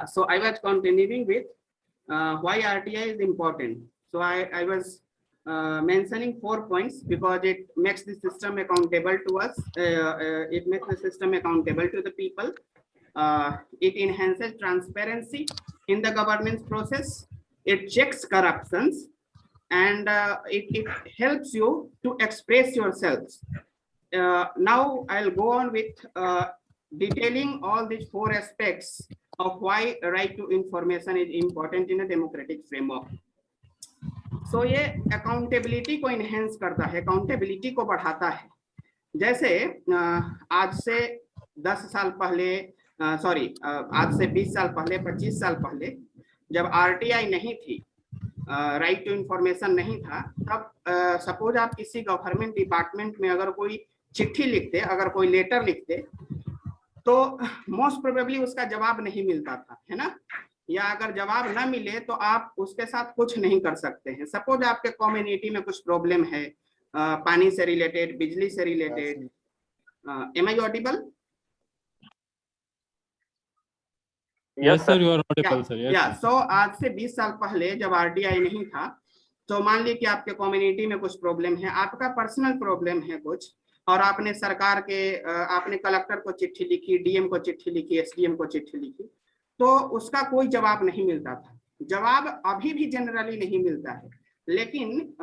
So I was continuing with why RTI is important. So I was mentioning 4 points because it makes the system accountable to us. It makes the system accountable to the people. It enhances transparency in the governance process. It checks corruptions, and it helps you to express yourselves. Now I'll go on with detailing all these 4 aspects of why right to information is important in a democratic framework. So ये accountability को enhance करता है, accountability को बढ़ाता है। जैसे आज से 10 साल पहले, आज से 20 साल पहले, 25 साल पहले जब आरटीआई नहीं थी, राइट टू इंफॉर्मेशन नहीं था, तब सपोज आप किसी गवर्नमेंट डिपार्टमेंट में अगर कोई चिट्ठी लिखते, अगर कोई लेटर लिखते, तो मोस्ट प्रोबेबली उसका जवाब नहीं मिलता था, है ना, या अगर जवाब ना मिले तो आप उसके साथ कुछ नहीं कर सकते हैं। सपोज आपके कम्युनिटी में कुछ प्रॉब्लम है, पानी से रिलेटेड, बिजली से related. Am I audible? Yes sir, you are audible sir. Yes. So आज से 20 साल पहले जब आरटीआई नहीं था, तो मान लीजिए कि आपके कम्युनिटी में कुछ प्रॉब्लम है, आपका पर्सनल प्रॉब्लम है कुछ, और आपने सरकार के, आपने कलेक्टर को चिट्ठी लिखी, डीएम को चिट्ठी लिखी, एसडीएम को चिट्ठी लिखी, तो उसका कोई जवाब नहीं मिलता था। जवाब अभी भी जनरली नहीं मिलता है, लेकिन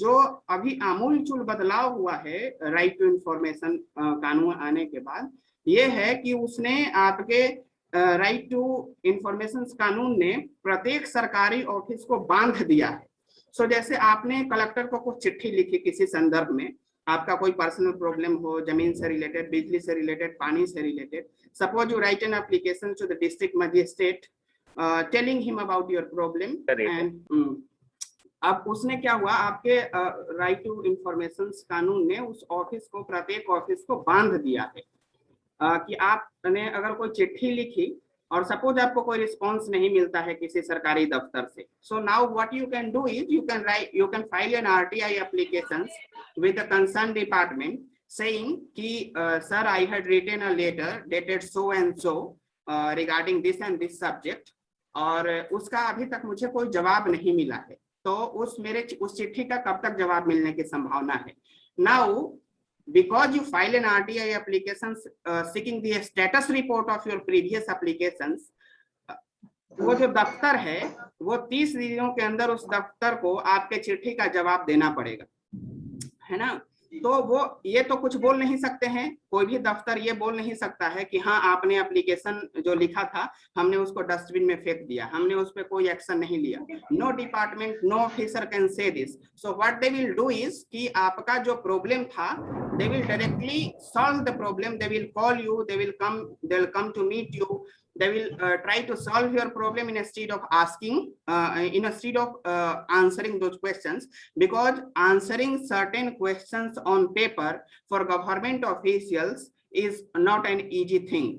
जो अभी आमूलचूल बदलाव हुआ है राइट टू इंफॉर्मेशन कानून आने के बाद, ये है कि उसने आपके राइट टू इंफॉर्मेशन कानून ने प्रत्येक सरकारी ऑफिस को बांध दिया है। सो जैसे आपने कलेक्टर को कुछ चिट्ठी लिखी किसी संदर्भ में, आपका कोई पर्सनल प्रॉब्लम हो, जमीन से रिलेटेड, बिजली से रिलेटेड, पानी से related, suppose you write an application to the district magistrate telling him about your problem, and अब उसने क्या हुआ, आपके राइट टू इंफॉर्मेशन कानून ने उस ऑफिस को, प्रत्येक ऑफिस को बांध दिया है कि आपने अगर कोई चिट्ठी लिखी और सपोज आपको कोई रिस्पांस नहीं मिलता है किसी सरकारी दफ्तर से, so now what you can do is you can file an RTI application with the concerned department saying कि sir, I had written a letter dated so and so regarding this and this subject, और उसका अभी तक मुझे कोई जवाब नहीं मिला है, तो उस चिट्ठी का कब तक जवाब मिलने की संभावना है। Now because you file an RTI application seeking the status report of your previous applications, वो जो दफ्तर है वो 30 दिनों के अंदर उस दफ्तर को आपके चिट्ठी का जवाब देना पड़ेगा, है ना। तो वो ये तो कुछ बोल नहीं सकते हैं, कोई भी दफ्तर ये बोल नहीं सकता है कि हाँ आपने एप्लीकेशन जो लिखा था हमने उसको डस्टबिन में फेंक दिया, हमने उस पर कोई एक्शन नहीं लिया। No department, no officer can say this. So what they will do is कि आपका जो प्रॉब्लम था, they will directly solve the problem, they will call you, they will come to meet you, they will try to solve your problem instead of asking, instead of answering those questions, because answering certain questions on paper for government officials is not an easy thing.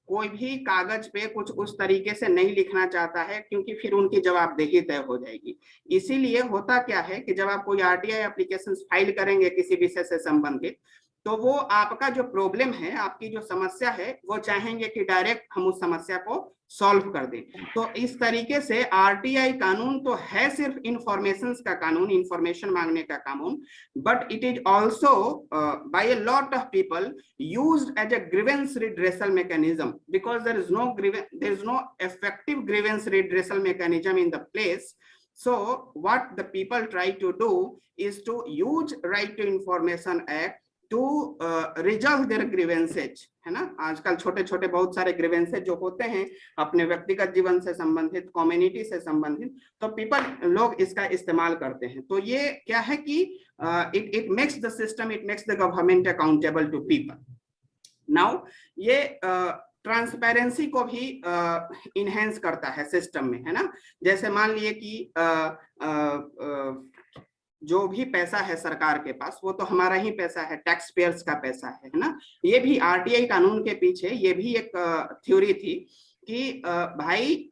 कोई भी कागज पे कुछ उस तरीके से नहीं लिखना चाहता है, क्योंकि फिर उनकी जवाबदेही तय हो जाएगी। इसीलिए होता क्या है कि जब आप कोई आरटीआई एप्लीकेशन फाइल करेंगे किसी विषय से संबंधित, तो वो आपका जो प्रॉब्लम है, आपकी जो समस्या है, वो चाहेंगे कि डायरेक्ट हम उस समस्या को सॉल्व कर दें। तो इस तरीके से आरटीआई कानून तो है सिर्फ इंफॉर्मेशन का कानून, इंफॉर्मेशन मांगने का कानून, but it is also by a lot of people used as a grievance redressal mechanism, because there is no effective grievance redressal mechanism in the place. So what the people try to do is to use right to information act to resolve their grievances, है ना। आजकल छोटे छोटे बहुत सारे grievances जो होते हैं अपने व्यक्तिगत जीवन से संबंधित, कम्युनिटी से संबंधित, तो पीपल लोग इसका इस्तेमाल करते हैं। तो ये क्या है कि it makes the system, it makes the government accountable to people. Now ये ट्रांसपेरेंसी को भी इनहेंस करता है सिस्टम में, है ना। जैसे मान लिए कि जो भी पैसा है सरकार के पास, वो तो हमारा ही पैसा है, टैक्स पेयर्स का पैसा है ना। ये भी आरटीआई कानून के पीछे ये भी एक थ्योरी थी कि भाई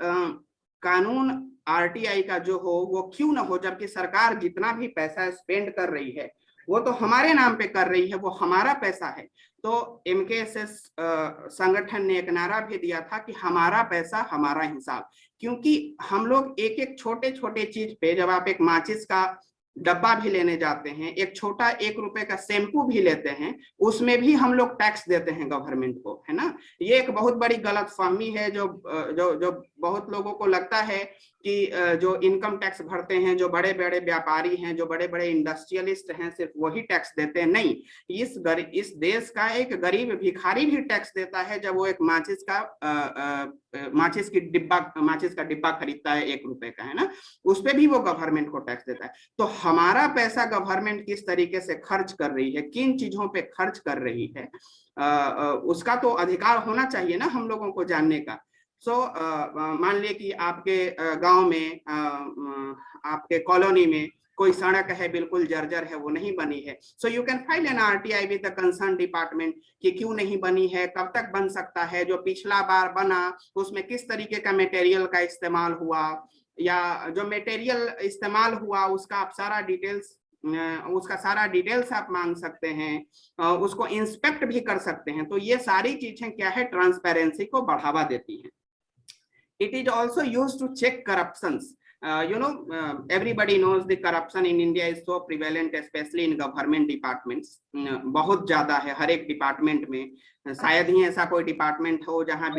कानून आरटीआई का जो हो वो क्यों ना हो, जबकि सरकार जितना भी पैसा स्पेंड कर रही है वो तो हमारे नाम पे कर रही है, वो हमारा पैसा है। तो MKSS संगठन ने एक नारा भी दिया था कि हमारा पैसा हमारा हिसाब, क्योंकि हम लोग एक एक छोटे छोटे चीज पे, जब आप एक माचिस का डब्बा भी लेने जाते हैं, एक छोटा 1 रुपए का शैम्पू भी लेते हैं, उसमें भी हम लोग टैक्स देते हैं गवर्नमेंट को, है ना। ये एक बहुत बड़ी गलतफहमी है, जो जो जो बहुत लोगों को लगता है कि जो इनकम टैक्स भरते हैं, जो बड़े बड़े व्यापारी हैं, जो बड़े बड़े इंडस्ट्रियलिस्ट हैं, सिर्फ वही टैक्स देते हैं। नहीं, इस देश का एक गरीब भिखारी भी टैक्स देता है जब वो एक माचिस का डिब्बा खरीदता है 1 रुपए का, है ना, उस पर भी वो गवर्नमेंट को टैक्स देता है। तो हमारा पैसा गवर्नमेंट किस तरीके से खर्च कर रही है, किन चीजों पे खर्च कर रही है, उसका तो अधिकार होना चाहिए ना हम लोगों को जानने का। मान लिए कि आपके गांव में, आपके कॉलोनी में कोई सड़क है, बिल्कुल जर्जर है, वो नहीं बनी है, so you can file an RTI with the concern department कि क्यों नहीं बनी है, कब तक बन सकता है, जो पिछला बार बना उसमें किस तरीके का मटेरियल का इस्तेमाल हुआ, या जो मटेरियल इस्तेमाल हुआ उसका आप सारा डिटेल्स आप मांग सकते हैं, उसको इंस्पेक्ट भी कर सकते हैं। तो ये सारी चीजें क्या है, ट्रांसपेरेंसी को बढ़ावा देती हैं। It is also used to check corruptions. Everybody knows the corruption in India is so prevalent, especially in government departments. बहुत ज्यादा है हर एक डिपार्टमेंट में। शायद ही ऐसा कोई डिपार्टमेंट हो जहां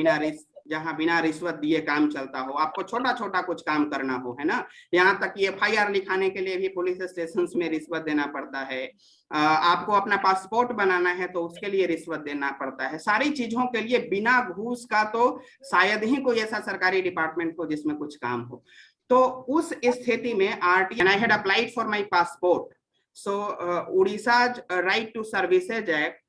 बिना रिश्वत दिए काम चलता हो। आपको छोटा छोटा कुछ काम करना हो, है ना, यहाँ तक कि FIR लिखाने के लिए भी पुलिस स्टेशन में रिश्वत देना पड़ता है। आपको अपना पासपोर्ट बनाना है तो उसके लिए रिश्वत देना पड़ता है। सारी चीजों के लिए बिना घूस का तो शायद ही कोई ऐसा सरकारी डिपार्टमेंट हो जिसमें कुछ काम हो। तो उस स्थिति में RTI, and I had applied for my passport, so Odisha's Right to Services Act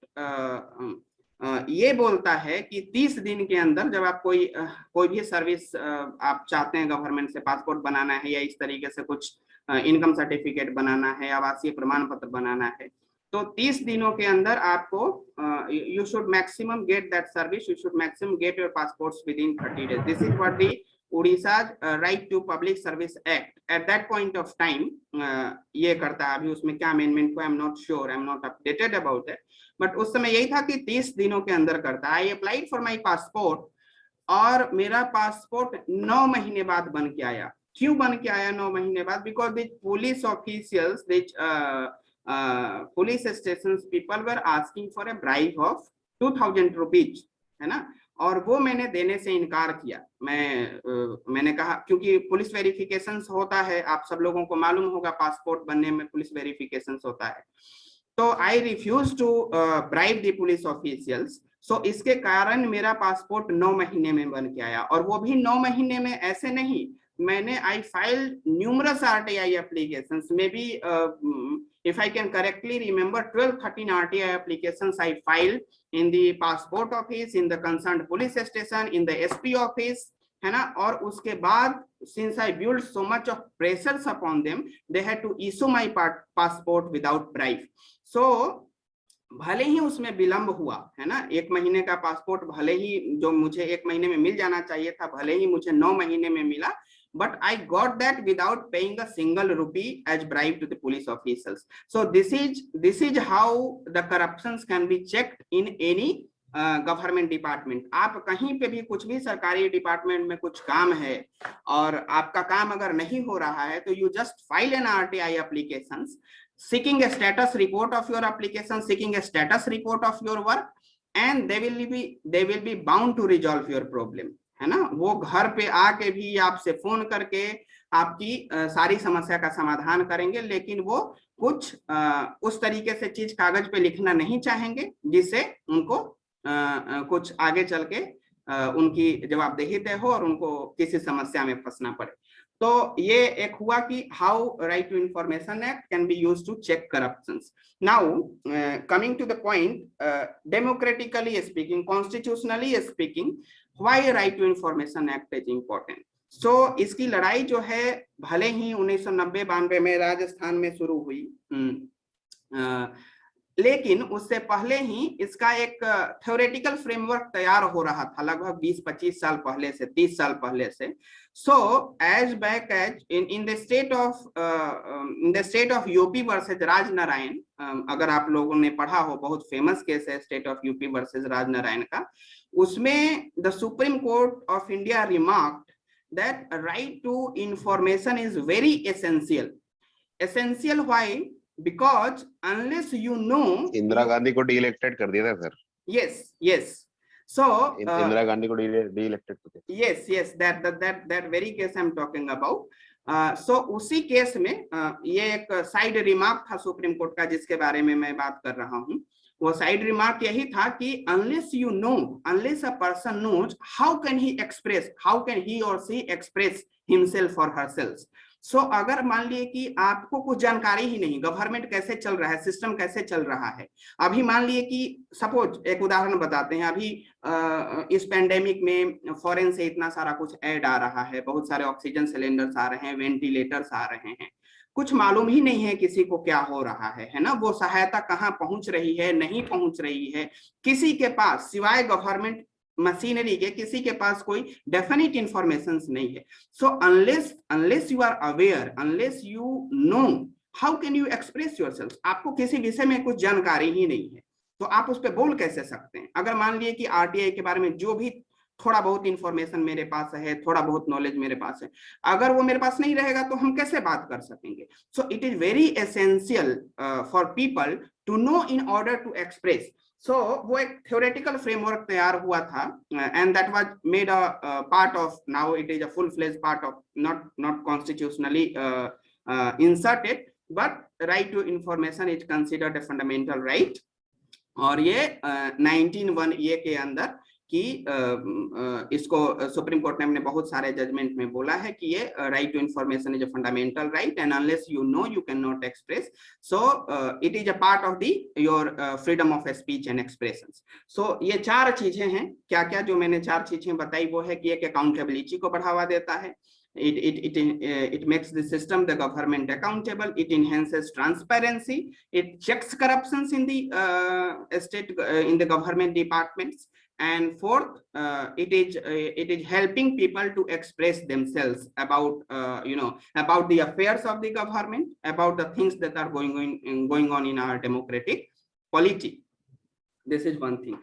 ये बोलता है कि 30 दिन के अंदर जब आप कोई भी सर्विस आप चाहते हैं गवर्नमेंट से, पासपोर्ट बनाना है या इस तरीके से कुछ इनकम सर्टिफिकेट बनाना है, आवासीय प्रमाण पत्र बनाना है, तो 30 दिनों के अंदर आपको you should maximum get that service, you should maximum get your passports with in 30 days. This is what the Odisha's Right to Public Service Act at that point of time ये करता है। अभी उसमें क्या अमेंडमेंट को I am not sure, I am not updated about it, but उस समय यही था कि 30 दिनों के अंदर करता है। I applied for my passport और मेरा पासपोर्ट 9 महीने बाद बन के आया। क्यों बन के आया 9 महीने बाद? Because the police officials, police station people were asking for a bribe of 2000 rupees, है ना, और वो मैंने देने से इनकार किया। मैंने कहा, क्योंकि पुलिस वेरिफिकेशंस होता है, आप सब लोगों को मालूम होगा पासपोर्ट बनने में पुलिस वेरिफिकेशंस होता है, तो I refuse to bribe the police officials. So इसके कारण मेरा पासपोर्ट 9 महीने में बन के आया, और वो भी 9 महीने में ऐसे नहीं, मैंने आई filed numerous RTI applications, maybe if I can correctly remember 12-13 RTI applications I filed in the passport office, in the concerned police station, in the SP office, है ना। और उसके बाद since I built so much of pressures upon them, they had to issue my passport without bribe. So भले ही उसमें विलंब हुआ, है ना, 1 महीने का पासपोर्ट भले ही जो मुझे 1 महीने में मिल जाना चाहिए था, भले ही मुझे 9 महीने में मिला, but I got that without paying a single rupee as bribe to the police officials. So this is how the corruptions can be checked in any government department. आप कहीं पे भी कुछ भी सरकारी डिपार्टमेंट में कुछ काम है और आपका काम अगर नहीं हो रहा है, तो you just file an RTI application seeking a status report of your application, seeking a status report of your work, and they will be bound to resolve your problem, है ना। वो घर पे आके भी आपसे फोन करके आपकी सारी समस्या का समाधान करेंगे, लेकिन वो कुछ उस तरीके से चीज कागज पे लिखना नहीं चाहेंगे जिससे उनको कुछ आगे चल के उनकी जवाबदेही तय हो और उनको किसी समस्या में फंसना पड़े। तो ये एक हुआ कि how right to information act can be used to check corruptions. Now coming to the point, democratically speaking, constitutionally speaking, why right to information act is important. So इसकी लड़ाई जो है भले ही 1990-92 में राजस्थान में शुरू हुई, लेकिन उससे पहले ही इसका एक थ्योरेटिकल फ्रेमवर्क तैयार हो रहा था, लगभग 20-25 साल पहले से, 30 साल पहले से. So as back as in the state of UP versus Raj Narain, अगर आप लोगों ने पढ़ा हो, बहुत फेमस केस है state of UP versus Raj Narain का. उसमें the Supreme Court of India remarked that right to information is very essential. Essential why? Because unless you know, Indira Gandhi को डी-इलेक्टेड कर दिया था sir. yes. So Indira Gandhi को डी-इलेक्टेड कर दिया. yes, that very case I'm talking about. So उसी case में ये एक साइड रिमार्क था सुप्रीम कोर्ट का, जिसके बारे में मैं बात कर रहा हूँ. वो साइड रिमार्क यही था कि unless you know, unless a person knows, how can he or she express himself or herself. सो अगर मान लिए कि आपको कुछ जानकारी ही नहीं, गवर्नमेंट कैसे चल रहा है, सिस्टम कैसे चल रहा है. अभी मान लिए कि सपोज एक उदाहरण बताते हैं, अभी इस पेंडेमिक में फॉरेन से इतना सारा कुछ ऐड आ रहा है, बहुत सारे ऑक्सीजन सिलेंडर्स आ रहे हैं, वेंटिलेटर्स आ रहे हैं, कुछ मालूम ही नहीं है किसी को क्या हो रहा है ना. वो सहायता कहाँ पहुंच रही है, नहीं पहुंच रही है, किसी के पास सिवाय गवर्नमेंट मशीनरी के किसी के पास कोई डेफिनेट इंफॉर्मेशन नहीं है. So unless you are aware, unless you know, how can you express yourself. आपको किसी विषय में कुछ जानकारी ही नहीं है तो आप उस पर बोल कैसे सकते हैं. अगर मान लिए कि आरटीआई के बारे में जो भी थोड़ा बहुत इंफॉर्मेशन मेरे पास है, थोड़ा बहुत नॉलेज मेरे पास है, अगर वो मेरे पास नहीं रहेगा तो हम कैसे बात कर सकेंगे. So it is very essential for people to know in order to express. So वो एक थ्योरेटिकल फ्रेमवर्क तैयार हुआ था, and that was made a part of, now it is a full fledge part of, not constitutionally inserted, but right to information is considered a fundamental right. और ये 1901 ये के अंदर कि इसको सुप्रीम कोर्ट ने अपने बहुत सारे जजमेंट में बोला है कि ये right to information is a fundamental right, and unless you know you can not express. So it is a part of the your freedom of speech and expressions. So ये 4 चीजें हैं. क्या क्या जो मैंने 4 चीजें बताई वो है कि एक अकाउंटेबिलिटी को बढ़ावा देता है, it makes the system, the government accountable, it enhances transparency, it checks corruptions in the state, in the government departments, and fourth, it is helping people to express themselves about about the affairs of the government, about the things that are going on in our democratic polity. This is one thing.